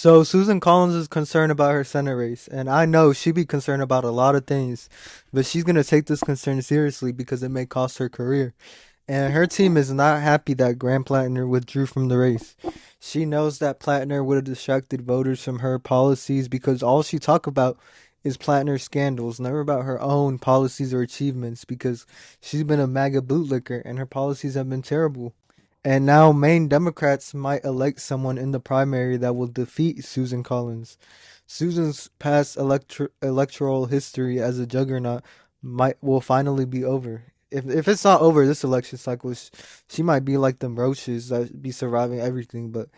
So Susan Collins is concerned about her Senate race, and I know she'd be concerned about a lot of things, but she's gonna take this concern seriously because it may cost her career. And her team is not happy that Graham Platner withdrew from the race. She knows that Platner would have distracted voters from her policies because all she talk about is Platner's scandals, never about her own policies or achievements because she's been a MAGA bootlicker and her policies have been terrible. And now Maine Democrats might elect someone in the primary that will defeat Susan Collins. Susan's past electoral history as a juggernaut will finally be over. If it's not over this election cycle, she might be like them roaches that be surviving everything. But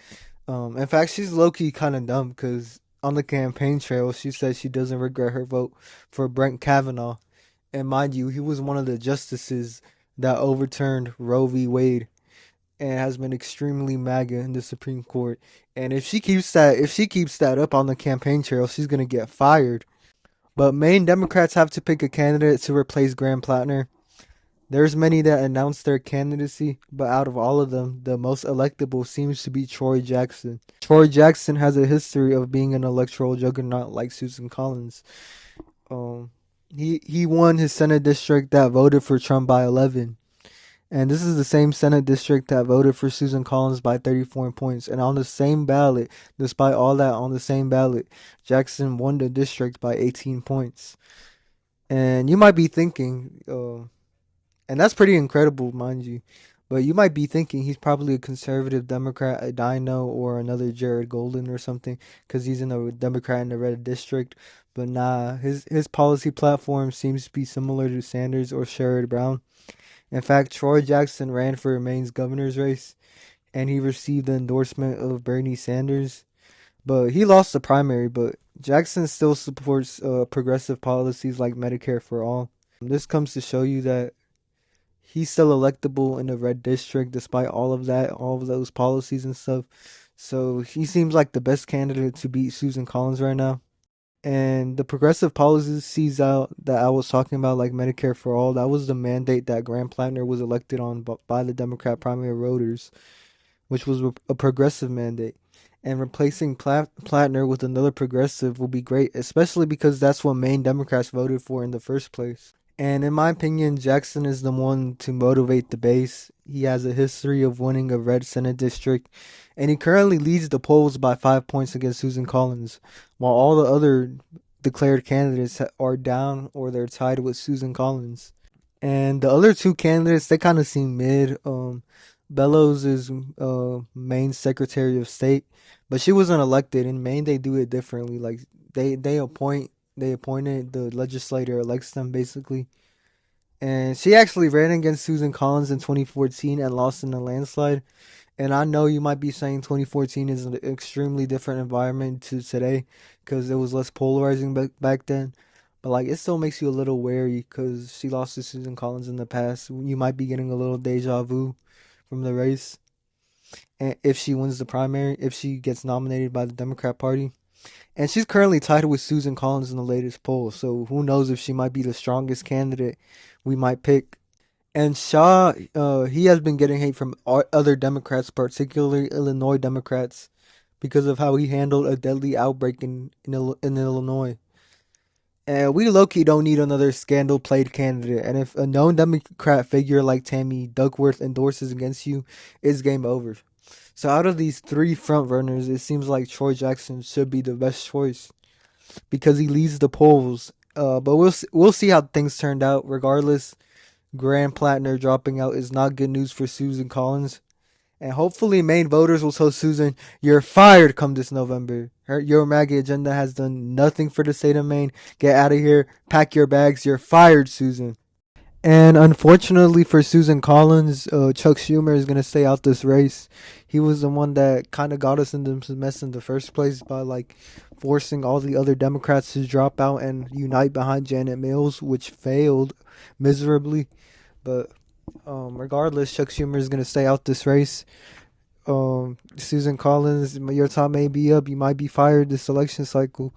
in fact, she's low key kind of dumb because on the campaign trail, she said she doesn't regret her vote for Brett Kavanaugh. And mind you, he was one of the justices that overturned Roe v. Wade and has been extremely MAGA in the Supreme Court. And if she keeps that up on the campaign trail, she's gonna get fired. But Maine Democrats have to pick a candidate to replace Graham Platner. There's many that announced their candidacy, but out of all of them, the most electable seems to be Troy Jackson. Troy Jackson has a history of being an electoral juggernaut like Susan Collins. Um, he won his Senate district that voted for Trump by 11. And this is the same Senate district that voted for Susan Collins by 34 points. And on the same ballot, despite all that on the same ballot, Jackson won the district by 18 points. And you might be thinking, and that's pretty incredible, mind you, but you might be thinking he's probably a conservative Democrat, a Dino, or another Jared Golden or something, because he's in a Democrat in the red district. But nah, his policy platform seems to be similar to Sanders or Sherrod Brown. In fact, Troy Jackson ran for Maine's governor's race, and he received the endorsement of Bernie Sanders. But he lost the primary, but Jackson still supports progressive policies like Medicare for all. This comes to show you that he's still electable in the red district despite all of that, all of those policies and stuff. So he seems like the best candidate to beat Susan Collins right now. And the progressive policies out that I was talking about, like Medicare for all, that was the mandate that Graham Platner was elected on by the Democrat primary voters, which was a progressive mandate. And replacing Platner with another progressive will be great, especially because that's what Maine Democrats voted for in the first place. And in my opinion, Jackson is the one to motivate the base. He has a history of winning a red Senate district, and he currently leads the polls by 5 points against Susan Collins, while all the other declared candidates are down or they're tied with Susan Collins. And the other two candidates, they kind of seem mid. Bellows is Maine's Secretary of State, but she wasn't elected. In Maine, they do it differently. Like they appointed the legislator elects them basically. And she actually ran against Susan Collins in 2014 and lost in a landslide. And I know you might be saying 2014 is an extremely different environment to today because it was less polarizing back then. But like it still makes you a little wary because she lost to Susan Collins in the past. You might be getting a little deja vu from the race. And if she wins the primary, if she gets nominated by the Democrat Party. And she's currently tied with Susan Collins in the latest poll. So who knows if she might be the strongest candidate we might pick. And Shah, he has been getting hate from other Democrats, particularly Illinois Democrats, because of how he handled a deadly outbreak in Illinois. And we low-key don't need another scandal-played candidate. And if a known Democrat figure like Tammy Duckworth endorses against you, it's game over. So out of these three frontrunners, it seems like Troy Jackson should be the best choice because he leads the polls. But we'll see how things turned out. Regardless, Graham Platner dropping out is not good news for Susan Collins. And hopefully Maine voters will tell Susan, you're fired come this November. Your MAGA agenda has done nothing for the state of Maine. Get out of here. Pack your bags. You're fired, Susan. And unfortunately for Susan Collins, Chuck Schumer is going to stay out this race. He was the one that kind of got us into this mess in the first place by like forcing all the other Democrats to drop out and unite behind Janet Mills, which failed miserably. But regardless, Chuck Schumer is going to stay out this race. Susan Collins, your time may be up. You might be fired this election cycle.